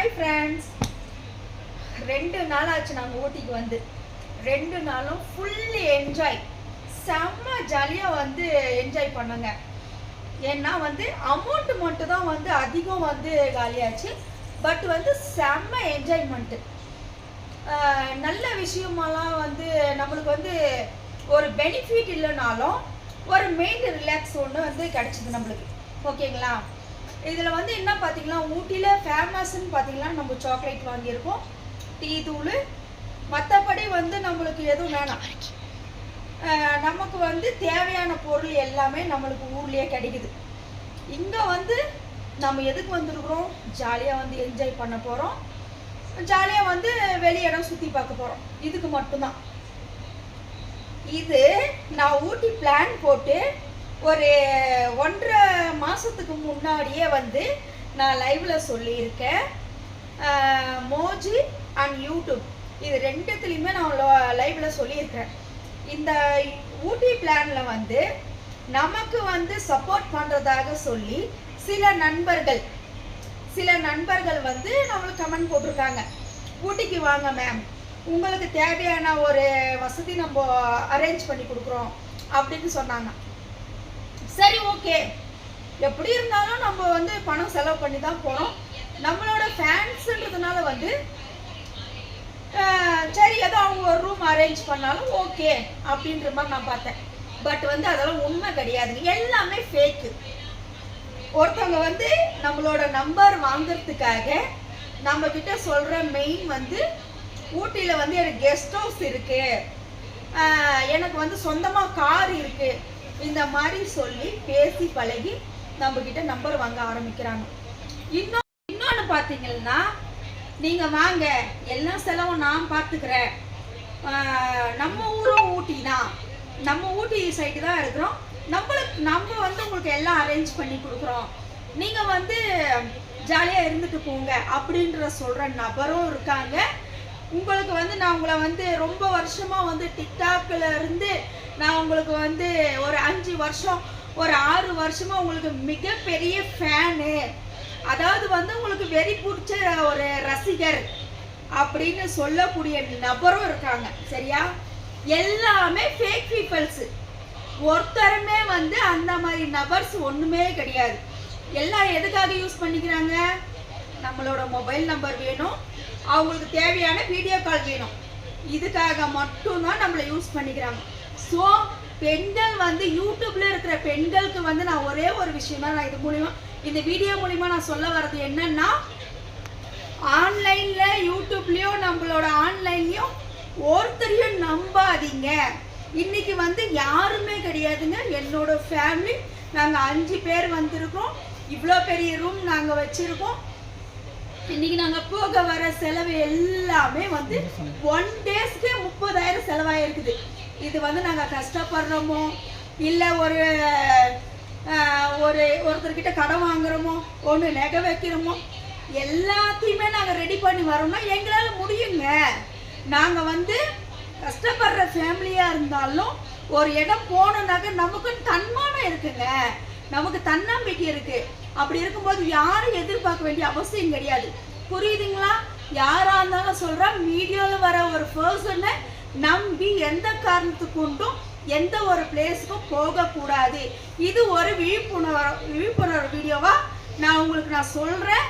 Hi friends, 2 நாள் ஆச்சு நாங்கள் ஊட்டிக்கு வந்து. 2 நாளும் ஃபுல்லி என்ஜாய், செம்ம ஜாலியாக வந்து என்ஜாய் பண்ணுங்க. ஏன்னா வந்து அமௌண்ட் மட்டும் தான் வந்து அதிகம் வந்து காலியாச்சு. பட் வந்து செம்ம என்ஜாய்மெண்ட்டு. நல்ல விஷயமெல்லாம் வந்து நம்மளுக்கு வந்து ஒரு பெனிஃபிட் இல்லைனாலும் ஒரு மெயின் ரிலாக்ஸ் ஒன்று வந்து கிடச்சிது நம்மளுக்கு. ஓகேங்களா? இதில் வந்து என்ன பார்த்தீங்கன்னா, ஊட்டியில் ஃபேமஸ்ன்னு பார்த்தீங்கன்னா நம்ம சாக்லேட் வாங்கியிருக்கோம், டீ தூள். மற்றபடி வந்து நம்மளுக்கு எதுவும் வேணாம். நமக்கு வந்து தேவையான பொருள் எல்லாமே நம்மளுக்கு ஊர்லேயே கிடைக்குது. இங்கே வந்து நம்ம எதுக்கு வந்துருக்குறோம்? ஜாலியாக வந்து என்ஜாய் பண்ண போகிறோம், ஜாலியாக வந்து வெளி இடம் சுற்றி பார்க்க போகிறோம். இதுக்கு மட்டும்தான். இது நான் ஊட்டி பிளான் போட்டு ஒரு 1.5 மாதத்துக்கு முன்னாடியே வந்து நான் லைவில் சொல்லியிருக்கேன். மோஜி அண்ட் யூடியூப் இது ரெண்டுத்துலேயுமே நான் லைவில் சொல்லியிருக்கேன். இந்த ஊட்டி பிளானில் வந்து நமக்கு வந்து சப்போர்ட் பண்ணுறதாக சொல்லி சில நண்பர்கள் வந்து நம்மளுக்கு கமெண்ட் போட்டிருக்காங்க. ஊட்டிக்கு வாங்க மேம், உங்களுக்கு தேவையான ஒரு வசதி நம்ம அரேஞ்ச் பண்ணி கொடுக்குறோம் அப்படின்னு சொன்னாங்க. சரி, ஓகே, எப்படி இருந்தாலும் நம்ம வந்து பணம் செலவு பண்ணி தான் போகிறோம். நம்மளோட ஃபேன்ஸுன்றதுனால வந்து சரி ஏதோ அவங்க ஒரு ரூம் அரேஞ்ச் பண்ணாலும் ஓகே அப்படின்ற மாதிரி நான் பார்த்தேன். பட் வந்து அதெல்லாம் உண்மை கிடையாதுங்க, எல்லாமே ஃபேக்கு. ஒருத்தவங்க வந்து நம்மளோட நம்பர் வாங்கிறதுக்காக நம்ம கிட்ட சொல்கிற மெயின் வந்து ஊட்டியில் வந்து எனக்கு கெஸ்ட் ஹவுஸ் இருக்குது, எனக்கு வந்து சொந்தமாக கார் இருக்குது, இந்த மாதிரி சொல்லி பேசி பழகி நம்ம கிட்ட நம்பர் வாங்க ஆரம்பிக்கிறாங்க. இன்னொன்று பார்த்தீங்கன்னா, நீங்கள் வாங்க, எல்லா செலவும் நான் பார்த்துக்கிறேன், நம்ம ஊரும் ஊட்டி தான், நம்ம ஊட்டி சைடு தான் இருக்கிறோம், நம்ம வந்து உங்களுக்கு எல்லாம் அரேஞ்ச் பண்ணி கொடுக்குறோம், நீங்கள் வந்து ஜாலியாக இருந்துட்டு போங்க அப்படின்ற சொல்கிற நபரும் இருக்காங்க. உங்களுக்கு வந்து நான் உங்களை வந்து ரொம்ப வருஷமாக வந்து டிக்டாக்ல இருந்து நான் உங்களுக்கு வந்து ஒரு 5 வருஷம் ஒரு 6 வருஷமாக உங்களுக்கு மிகப்பெரிய ஃபேனு, அதாவது வந்து உங்களுக்கு வெறி பிடிச்ச ஒரு ரசிகர் அப்படின்னு சொல்லக்கூடிய நபரும் இருக்காங்க. சரியா? எல்லாமே ஃபேக் பீப்பிள்ஸு. ஒருத்தருமே வந்து அந்த மாதிரி நபர்ஸ் ஒன்றுமே கிடையாது. எல்லாம் எதுக்காக யூஸ் பண்ணிக்கிறாங்க? நம்மளோட மொபைல் நம்பர் வேணும், அவங்களுக்கு தேவையான வீடியோ கால் வேணும், இதுக்காக மட்டும்தான் நம்மளை யூஸ் பண்ணிக்கிறாங்க. ஸோ பெண்கள் வந்து யூடியூப்ல இருக்கிற பெண்களுக்கு வந்து நான் ஒரே ஒரு விஷயம் தான் நான் இது மூலிமா, இந்த வீடியோ மூலிமா நான் சொல்ல வர்றது என்னன்னா, ஆன்லைன்ல யூடியூப்லயும் நம்மளோட ஆன்லைன்லயும் ஒருத்தரையும் நம்பாதீங்க. இன்னைக்கு வந்து யாருமே கிடையாதுங்க. என்னோட ஃபேமிலி நாங்கள் 5 பேர் வந்திருக்கோம், இவ்வளோ பெரிய ரூம் நாங்கள் வச்சிருக்கோம். இன்னைக்கு நாங்கள் போக வர செலவு எல்லாமே வந்து 1 டேஸ்க்கு 30,000 செலவாயிருக்குது. இது வந்து நாங்கள் கஷ்டப்படுறோமோ இல்லை ஒருத்தர்கிட்ட கடன் வாங்குறோமோ ஒன்று நகை வைக்கிறோமோ எல்லாத்தையுமே நாங்கள் ரெடி பண்ணி வரோம்னா எங்களால் முடியுங்க. நாங்கள் வந்து கஷ்டப்படுற ஃபேமிலியாக இருந்தாலும் ஒரு இடம் போனோம்னாக்க நமக்குன்னு தன்மானம் இருக்குங்க, நமக்கு தன்னம்பிக்கை இருக்கு. அப்படி இருக்கும்போது யாரும் எதிர்பார்க்க வேண்டிய அவசியம் கிடையாது. புரியுதுங்களா? யாரா இருந்தாலும் சொல்றேன், வீடியோவில் வர ஒரு பர்சனை நம்பி எந்த காரணத்துக்கு கொண்டும் எந்த ஒரு பிளேஸுக்கும் போகக்கூடாது. இது ஒரு விழிப்புணர்வு வீடியோவா நான் உங்களுக்கு சொல்றேன்.